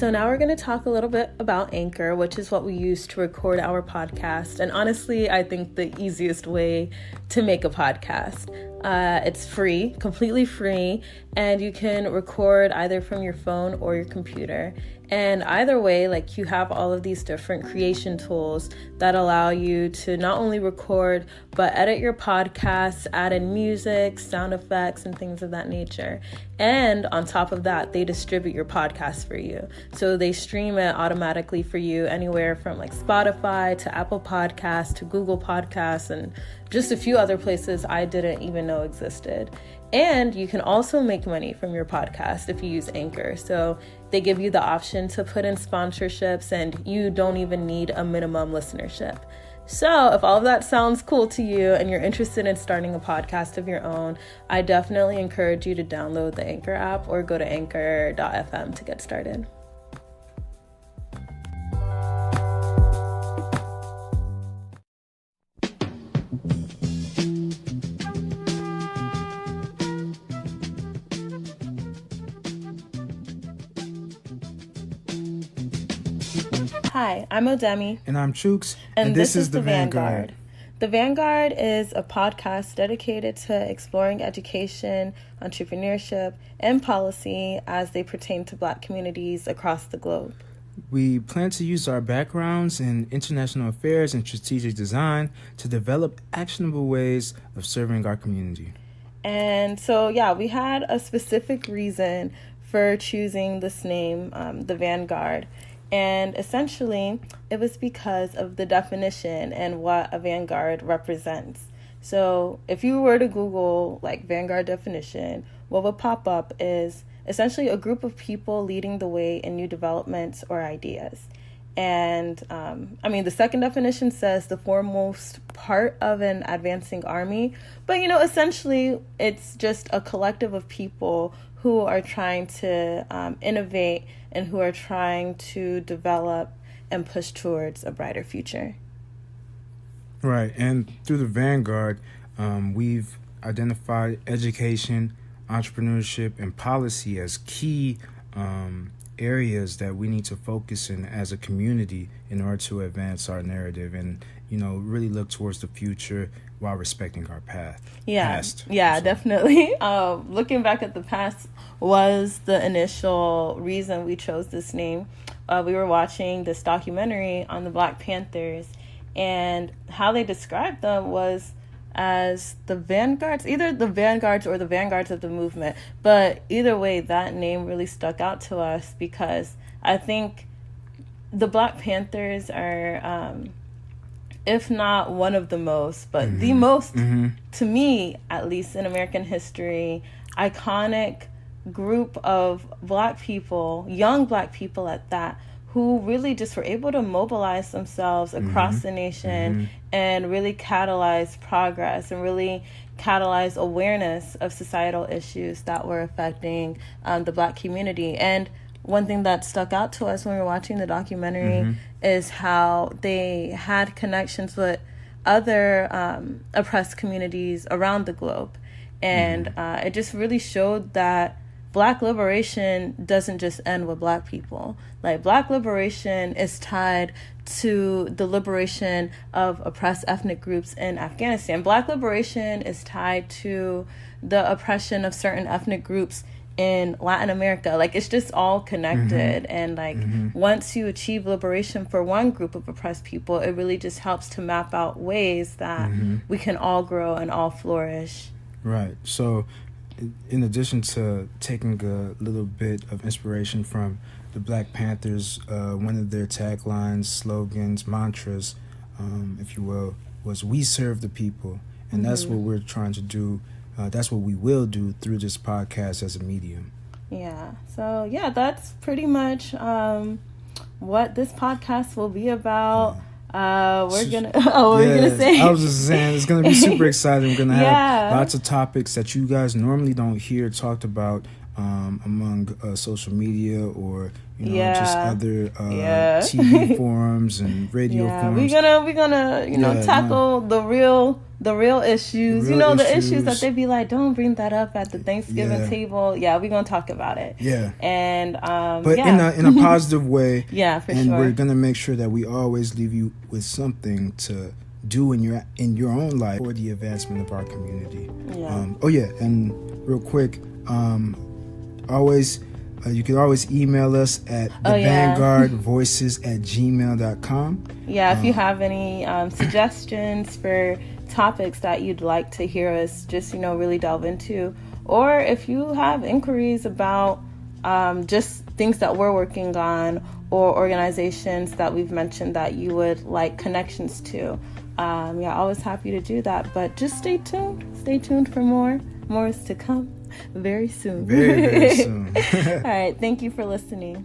So now we're going to talk a little bit about Anchor, which is what we use to record our podcast. And honestly, I think the easiest way to make a podcast. It's free, completely free, and you can record either from your phone or your computer. And either way, like, you have all of these different creation tools that allow you to not only record, but edit your podcasts, add in music, sound effects, and things of that nature. And on top of that, they distribute your podcast for you. So they stream it automatically for you anywhere from like Spotify to Apple Podcasts to Google Podcasts and just a few other places I didn't even know existed. And you can also make money from your podcast if you use Anchor. So they give you the option to put in sponsorships and you don't even need a minimum listenership. So if all of that sounds cool to you and you're interested in starting a podcast of your own, I definitely encourage you to download the Anchor app or go to anchor.fm to get started. Hi, I'm Odemi. And I'm Chooks. And this is the Vanguard. The Vanguard is a podcast dedicated to exploring education, entrepreneurship, and policy as they pertain to Black communities across the globe. We plan to use our backgrounds in international affairs and strategic design to develop actionable ways of serving our community. And so, we had a specific reason for choosing this name, the Vanguard. And essentially, it was because of the definition and what a vanguard represents. So if you were to Google like vanguard definition, what would pop up is essentially a group of people leading the way in new developments or ideas. And the second definition says the foremost part of an advancing army. But, essentially, it's just a collective of people who are trying to innovate and who are trying to develop and push towards a brighter future. Right. And through the Vanguard, we've identified education, entrepreneurship, and policy as key areas that we need to focus in as a community in order to advance our narrative and, really look towards the future while respecting our past. Definitely. Looking back at the past was the initial reason we chose this name. We were watching this documentary on the Black Panthers, and how they described them was as the vanguards, either the vanguards or the vanguards of the movement. But either way, that name really stuck out to us because I think the Black Panthers are, if not one of the most, but the most, to me, at least in American history, iconic group of Black people, young Black people at that, who really just were able to mobilize themselves across the nation and really catalyze progress and really catalyze awareness of societal issues that were affecting the Black community. And one thing that stuck out to us when we were watching the documentary is how they had connections with other oppressed communities around the globe. And it just really showed that Black liberation doesn't just end with Black people. Like, Black liberation is tied to the liberation of oppressed ethnic groups in Afghanistan. Black liberation is tied to the oppression of certain ethnic groups in Latin America. Like, it's just all connected. And once you achieve liberation for one group of oppressed people, it really just helps to map out ways that we can all grow and all flourish. Right. So in addition to taking a little bit of inspiration from the Black Panthers, one of their taglines, slogans, mantras, if you will, was "We serve the people." And that's what we're trying to do. That's what we will do through this podcast as a medium. Yeah. So, that's pretty much what this podcast will be about. We're gonna. What were you gonna say? I was just saying it's gonna be super exciting. We're gonna have lots of topics that you guys normally don't hear talked about among social media or just other TV forums and radio forums. We're gonna tackle the the real issues, the issues that they'd be like, don't bring that up at the Thanksgiving table. Yeah, we're going to talk about it. Yeah. And, but in a positive way. Yeah, for sure. And we're going to make sure that we always leave you with something to do in your own life for the advancement of our community. Yeah. And real quick, you can always email us at vanguardvoices@gmail.com. Yeah, if you have any suggestions for topics that you'd like to hear us just, really delve into, or if you have inquiries about just things that we're working on or organizations that we've mentioned that you would like connections to, always happy to do that. But just stay tuned for more is to come very soon. Very soon. All right, thank you for listening.